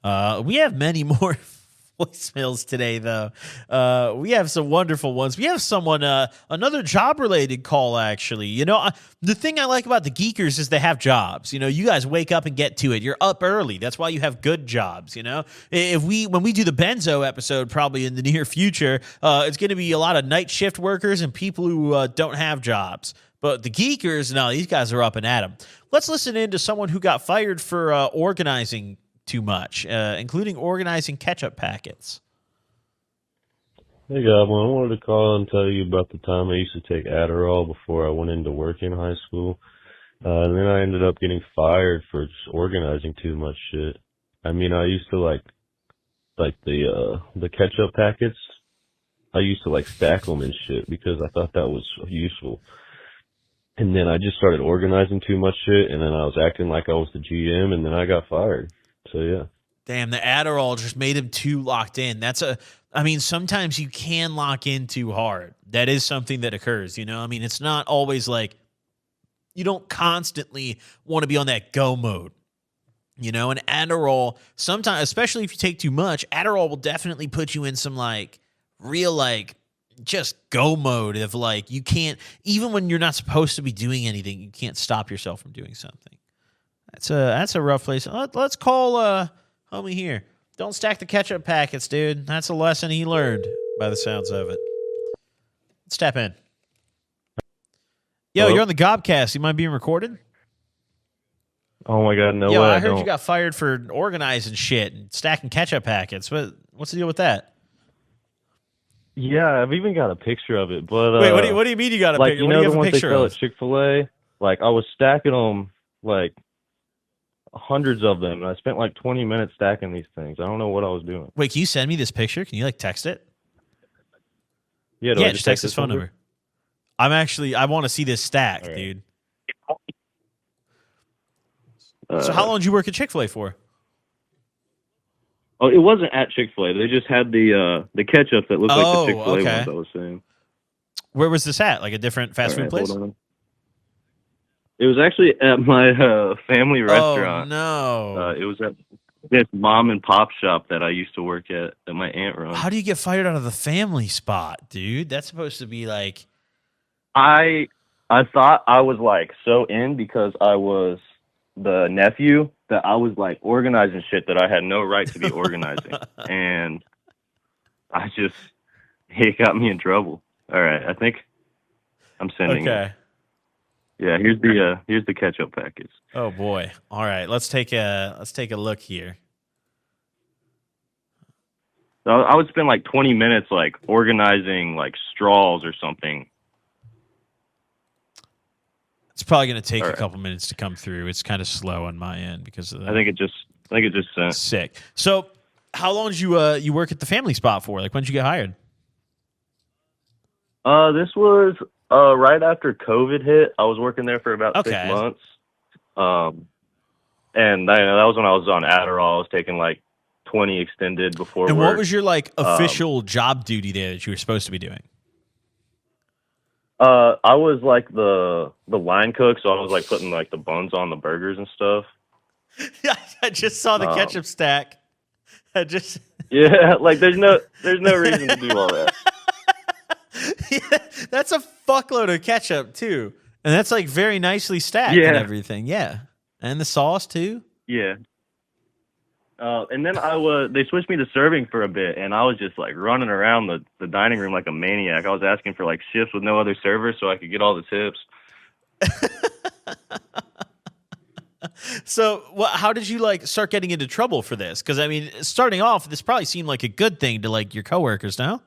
We have many more voicemails today, though. We have some wonderful ones. We have someone, another job-related call, actually. The thing I like about the Geekers is they have jobs. You guys wake up and get to it. You're up early. That's why you have good jobs, When we do the Benzo episode, probably in the near future, it's going to be a lot of night shift workers and people who don't have jobs. But the Geekers, no, these guys are up and at 'em. Let's listen in to someone who got fired for organizing too much, including organizing ketchup packets. Hey, Goblin, I wanted to call and tell you about the time I used to take Adderall before I went into work in high school. And then I ended up getting fired for just organizing too much shit. I mean, I used to like the ketchup packets. I used to stack them and shit because I thought that was useful. And then I just started organizing too much shit, and then I was acting like I was the GM, and then I got fired. So, yeah. Damn, the Adderall just made him too locked in. Sometimes you can lock in too hard. That is something that occurs, it's not always you don't constantly want to be on that go mode. And Adderall, sometimes, especially if you take too much, Adderall will definitely put you in some real just go mode of you can't, even when you're not supposed to be doing anything, you can't stop yourself from doing something. That's a rough place. Let's call homie here. Don't stack the ketchup packets, dude. That's a lesson he learned by the sounds of it. Let's tap in. Yo, Hello? You're on the Gobcast. You mind being recorded? Oh, my God, no way. I heard you got fired for organizing shit and stacking ketchup packets. What's the deal with that? Yeah, I've even got a picture of it. But wait, what do you mean you got a picture? What do you have the a ones picture they sell of? at Chick-fil-A? I was stacking them, hundreds of them, and I spent 20 minutes stacking these things. I don't know what I was doing. Wait, can you send me this picture? Can you text it? Yeah, just text his phone number. I want to see this stack, right, dude. So how long did you work at Chick-fil-A for? Oh, it wasn't at Chick-fil-A. They just had the ketchup that looked like the Chick-fil-A ones I was saying. Where was this at? A different fast food place? Hold on. It was actually at my family restaurant. Oh, no. It was at this mom and pop shop that I used to work at that my aunt runs. How do you get fired out of the family spot, dude? That's supposed to be I thought I was so in because I was the nephew that I was organizing shit that I had no right to be organizing. And it got me in trouble. All right, I think I'm sending it. Yeah, here's the ketchup packets. Oh boy. All right, let's take a look here. So I would spend 20 minutes organizing straws or something. It's probably going to take a couple minutes to come through. It's kind of slow on my end because of that. I think it just sent. Sick. So, how long did you work at the family spot for? When did you get hired? This was right after COVID hit. I was working there for about 6 months. And that was when I was on Adderall. I was taking 20 extended before And work. what was your official job duty there that you were supposed to be doing? I was the line cook, so I was putting the buns on the burgers and stuff. Yeah, I just saw the ketchup stack. Yeah, there's no reason to do all that. Yeah, that's a fuckload of ketchup too, and that's very nicely stacked and everything. Yeah, and the sauce too. Yeah. And then they switched me to serving for a bit, and I was just running around the dining room like a maniac. I was asking for shifts with no other servers so I could get all the tips. So, how did you start getting into trouble for this? Because starting off, this probably seemed like a good thing to your coworkers. No.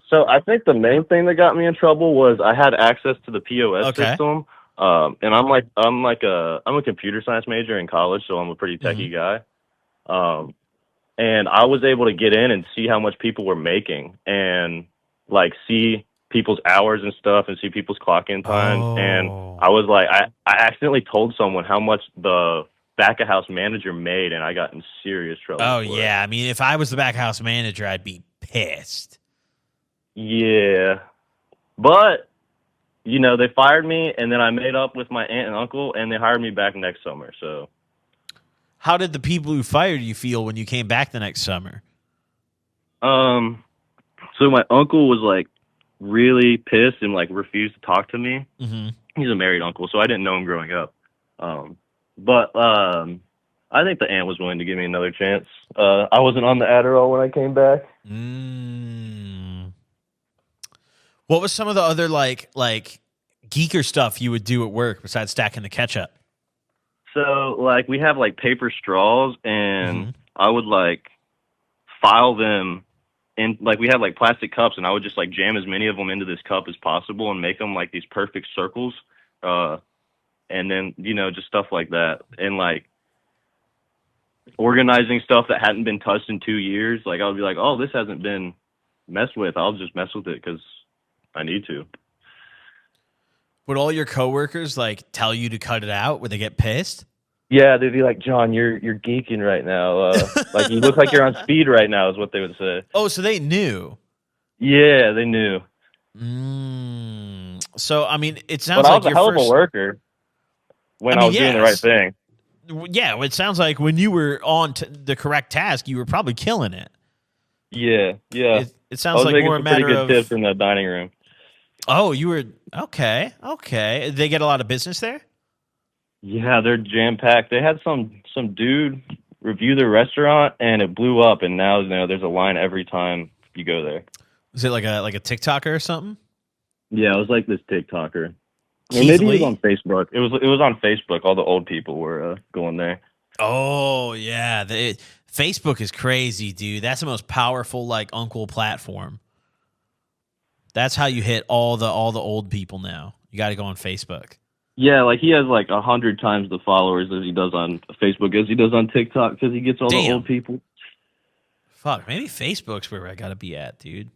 So I think the main thing that got me in trouble was I had access to the POS system. And I'm a computer science major in college, so I'm a pretty techie guy. And I was able to get in and see how much people were making and see people's hours and stuff and see people's clock in time. And I was I accidentally told someone how much the back of house manager made, and I got in serious trouble. Oh yeah. If I was the back of house manager, I'd be pissed. Yeah. But they fired me, and then I made up with my aunt and uncle, and they hired me back next summer. So How did the people who fired you feel when you came back the next summer? So my uncle was like really pissed and like refused to talk to me. Mm-hmm. He's a married uncle, so I didn't know him growing up. But I think the aunt was willing to give me another chance. I wasn't on the Adderall when I came back. What was some of the other like geeker stuff you would do at work besides stacking the ketchup? So like we have like paper straws, and I would like file them in, like we had like plastic cups, and I would just like jam as many of them into this cup as possible and make them like these perfect circles. And then, you know, just stuff like that. And like organizing stuff that hadn't been touched in 2 years. Like I would be like, oh, this hasn't been messed with. I'll just mess with it because I need to. Would all your coworkers like tell you to cut it out? Would they get pissed? Yeah, they'd be like, John, you're geeking right now. Like you look like you're on speed right now is what they would say. Oh, so they knew. Yeah, they knew. So, I mean, it sounds but I like was a hell of a worker when I was doing the right thing. Yeah, it sounds like when you were on the correct task, you were probably killing it. Yeah. It sounds like more a matter pretty of good tips in the dining room. Oh, you were okay. They get a lot of business there? Yeah, they're jam packed. They had some dude review their restaurant, and it blew up. And now, you know, there's a line every time you go there. Is it like a TikToker or something? Yeah, it was like this TikToker. Or maybe it was on Facebook. It was on Facebook. All the old people were going there. Oh yeah, Facebook is crazy, dude. That's the most powerful like uncle platform. That's how you hit all the old people now. You got to go on Facebook. Yeah, like he has like 100 times the followers as he does on Facebook as he does on TikTok because he gets all the old people. Fuck, maybe Facebook's where I gotta be at, dude.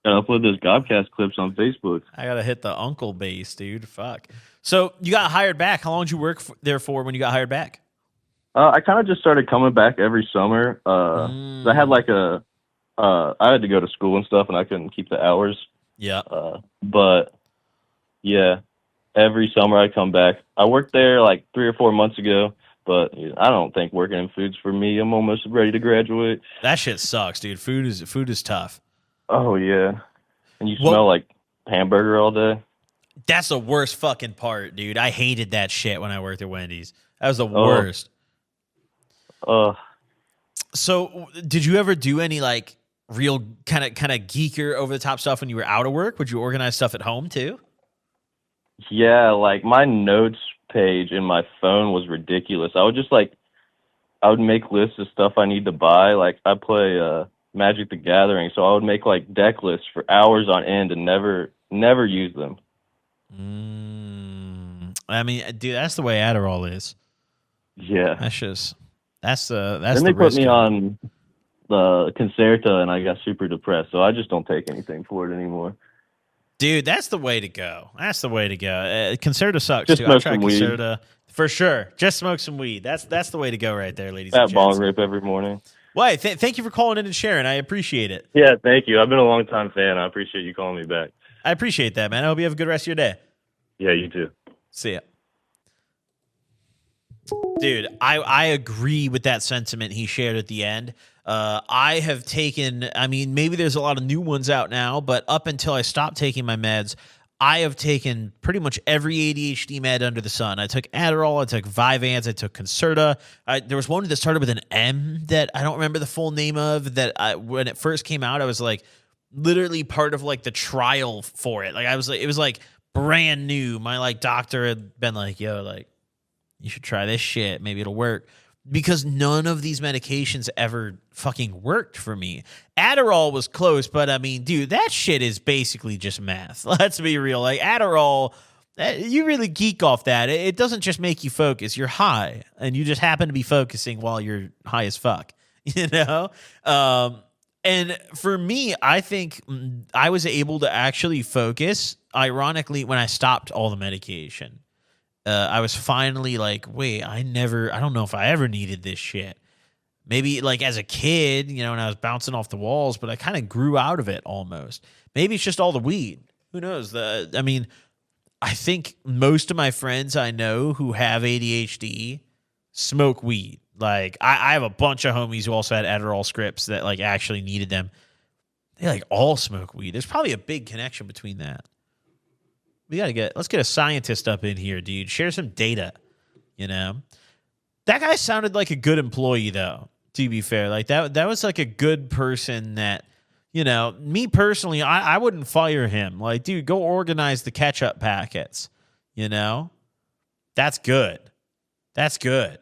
Gotta upload those Gobcast clips on Facebook. I gotta hit the uncle base, dude. Fuck. So you got hired back. How long did you work there for when you got hired back? I kind of just started coming back every summer. I had like I had to go to school and stuff, and I couldn't keep the hours. Yeah. But yeah, every summer I come back. I worked there like 3 or 4 months ago, but I don't think working in food's for me. I'm almost ready to graduate. That shit sucks, dude. Food is tough. Oh yeah, and you smell like hamburger all day. That's the worst fucking part, dude. I hated that shit when I worked at Wendy's. That was the worst. So, did you ever do any like real kind of geeker over the top stuff when you were out of work? Would you organize stuff at home too? Yeah, like my notes page in my phone was ridiculous. I would make lists of stuff I need to buy. Like I play Magic the Gathering, so I would make like deck lists for hours on end and never use them. I mean, dude, that's the way Adderall is. Yeah, that's then the they put risk me on the Concerta, and I got super depressed. So I just don't take anything for it anymore. Dude, that's the way to go. That's the way to go. Concerta sucks just too. I tried some Concerta weed. For sure. Just smoke some weed. That's the way to go right there, ladies and That bong gents. rip every morning. Well, thank you for calling in and sharing. I appreciate it. Yeah, thank you. I've been a long time fan. I appreciate you calling me back. I appreciate that, man. I hope you have a good rest of your day. Yeah, you too. See ya. Dude, I agree with that sentiment he shared at the end. I have taken, I mean, maybe there's a lot of new ones out now, but up until I stopped taking my meds, I have taken pretty much every ADHD med under the sun. I took Adderall, I took Vyvanse, I took Concerta. There was one that started with an M that I don't remember the full name of, that when it first came out, I was like literally part of like the trial for it. Like I was like, it was like brand new. My like doctor had been like, yo, like you should try this shit. Maybe it'll work. Because none of these medications ever fucking worked for me. Adderall was close, but I mean, dude, that shit is basically just math. Let's be real. Like Adderall, you really geek off that. It doesn't just make you focus. You're high, and you just happen to be focusing while you're high as fuck, you know? And for me, I think I was able to actually focus, ironically, when I stopped all the medication. I was finally like, wait, I don't know if I ever needed this shit. Maybe like as a kid, you know, when I was bouncing off the walls, but I kind of grew out of it almost. Maybe it's just all the weed. Who knows? I mean, I think most of my friends I know who have ADHD smoke weed. Like I have a bunch of homies who also had Adderall scripts that like actually needed them. They like all smoke weed. There's probably a big connection between that. Let's get a scientist up in here, dude. Share some data, you know? That guy sounded like a good employee though, to be fair. Like that was like a good person that, you know, me personally, I wouldn't fire him. Like, dude, go organize the ketchup packets, you know? That's good. That's good.